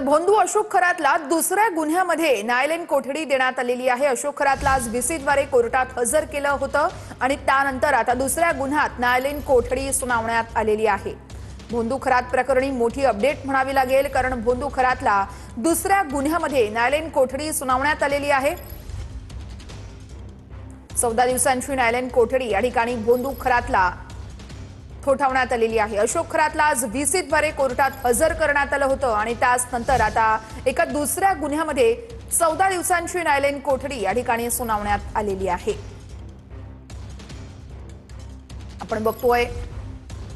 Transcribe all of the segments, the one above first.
भोंदू अशोक खरातला दुसऱ्या गुन्ह्यामध्ये न्यायालयीन कोठडी देण्यात आलेली आहे। अशोक खरातला आज व्हीसीद्वारे कोर्टात हजर केलं होतं आणि त्यानंतर आता दुसऱ्या गुन्ह्यात न्यायालयीन कोठडी सुनावण्यात आलेली आहे। भोंदू खरात प्रकरणी मोठी अपडेट म्हणावी लागेल, कारण भोंदू खरातला दुसऱ्या गुन्ह्यामध्ये न्यायालयीन कोठडी सुनावण्यात आलेली आहे। 14 दिवसांची न्यायालयीन कोठडी या ठिकाणी भोंदू खरातला ठोठावण्यात आलेली आहे। अशोक खरातला आज व्हीसीद्वारे कोर्टात हजर करण्यात आलं होतं आणि त्यानंतर आता एका दुसऱ्या गुन्ह्यामध्ये 14 दिवसांची न्यायालयीन कोठडी या ठिकाणी सुनावण्यात आलेली आहे। आपण बघतोय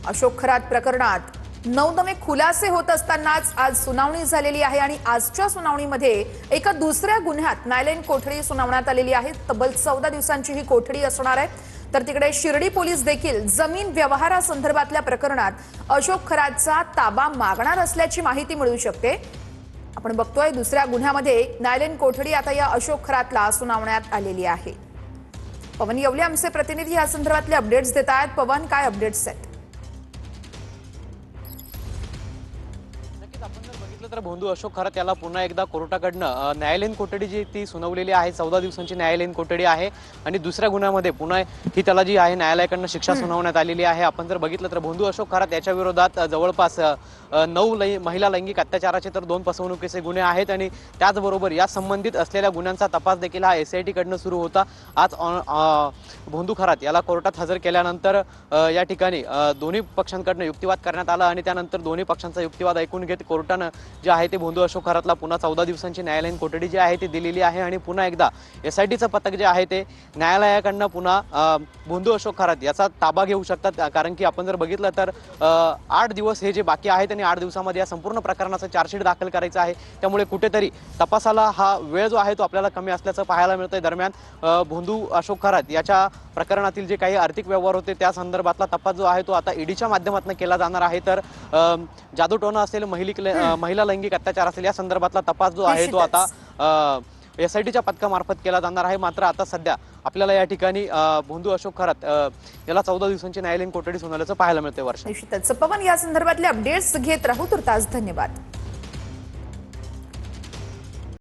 अशोक खरात प्रकरणात नवनवे खुलासे होत असतानाच आज सुनावणी झालेली आहे आणि आजच्या सुनावणीमध्ये एका दुसऱ्या गुन्ह्यात न्यायालयीन कोठडी सुनावण्यात आलेली आहे। तब्बल 14 दिवसांची ही कोठडी असणार आहे। तर तिकडे शिर्डी पोलीस देखील जमीन व्यवहारासंदर्भातल्या प्रकरणात अशोक खरातचा ताबा मागणार असल्याची माहिती मिळू शकते। आपण बघतोय दुसऱ्या गुन्ह्यामध्ये न्यायालयीन कोठडी आता या अशोक खरातला सुनावण्यात आलेली आहे। पवन येवले आमचे प्रतिनिधी या संदर्भातले अपडेट्स देत आहेत। पवन, काय अपडेट्स आहेत? तर भोंदू अशोक खरात याला पुन्हा एकदा कोर्टाकडनं न्यायालयीन कोठडी जी ती सुनावलेली आहे। 14 दिवसांची न्यायालयीन कोठडी आहे आणि दुसऱ्या गुन्ह्यामध्ये पुन्हा ही त्याला जी आहे न्यायालयाकडनं शिक्षा सुनावण्यात आलेली आहे। आपण जर बघितलं तर भोंदू अशोक खरात याच्या विरोधात जवळपास 9 महिला लैंगिक अत्याचाराचे तर 2 फसवणुकीचे गुन्हे आहेत आणि त्याचबरोबर या संबंधित असलेल्या गुन्ह्यांचा तपास देखील हा SIT कडनं सुरू होता। आज भोंदू खरात याला कोर्टात हजर केल्यानंतर या ठिकाणी दोन्ही पक्षांकडनं युक्तिवाद करण्यात आला आणि त्यानंतर दोन्ही पक्षांचा युक्तिवाद ऐकून घेत कोर्टानं जे आहे ते भोंदू अशोक खरातला पुन्हा 14 दिवसांची न्यायालयीन कोठडी जी आहे ती दिलेली आहे आणि पुन्हा एकदा SITचं पथक जे आहे ते न्यायालयाकडनं पुन्हा भोंदू अशोक खरात याचा ताबा घेऊ शकतात। कारण की आपण जर बघितलं तर 8 दिवस हे जे बाकी आहेत आणि 8 दिवसामध्ये या संपूर्ण प्रकरणाचं चार्जशीट दाखल करायचं आहे। त्यामुळे कुठेतरी तपासाला हा वेळ जो आहे तो आपल्याला कमी असल्याचं पाहायला मिळतंय। दरम्यान भोंदू अशोक खरात याच्या प्रकरणातील जे काही आर्थिक व्यवहार होते त्या संदर्भातला तपास जो आहे तो आता ईडीच्या माध्यमातून केला जाणार आहे। तर जादूटोणा असेल, महिला लैंगिक अत्याचार असेल या संदर्भातला तपास जो आहे तो आता SITच्या पथकामार्फत केला जाणार आहे। मात्र आता सध्या आपल्याला या ठिकाणी भोंदू अशोक खरात याला 14 दिवसांची न्यायालयीन कोठडी सुनावल्याचं पाहायला मिळते। वर्ष निश्चितच पवन, या संदर्भातले अपडेट्स घेत राहू। तर तास धन्यवाद।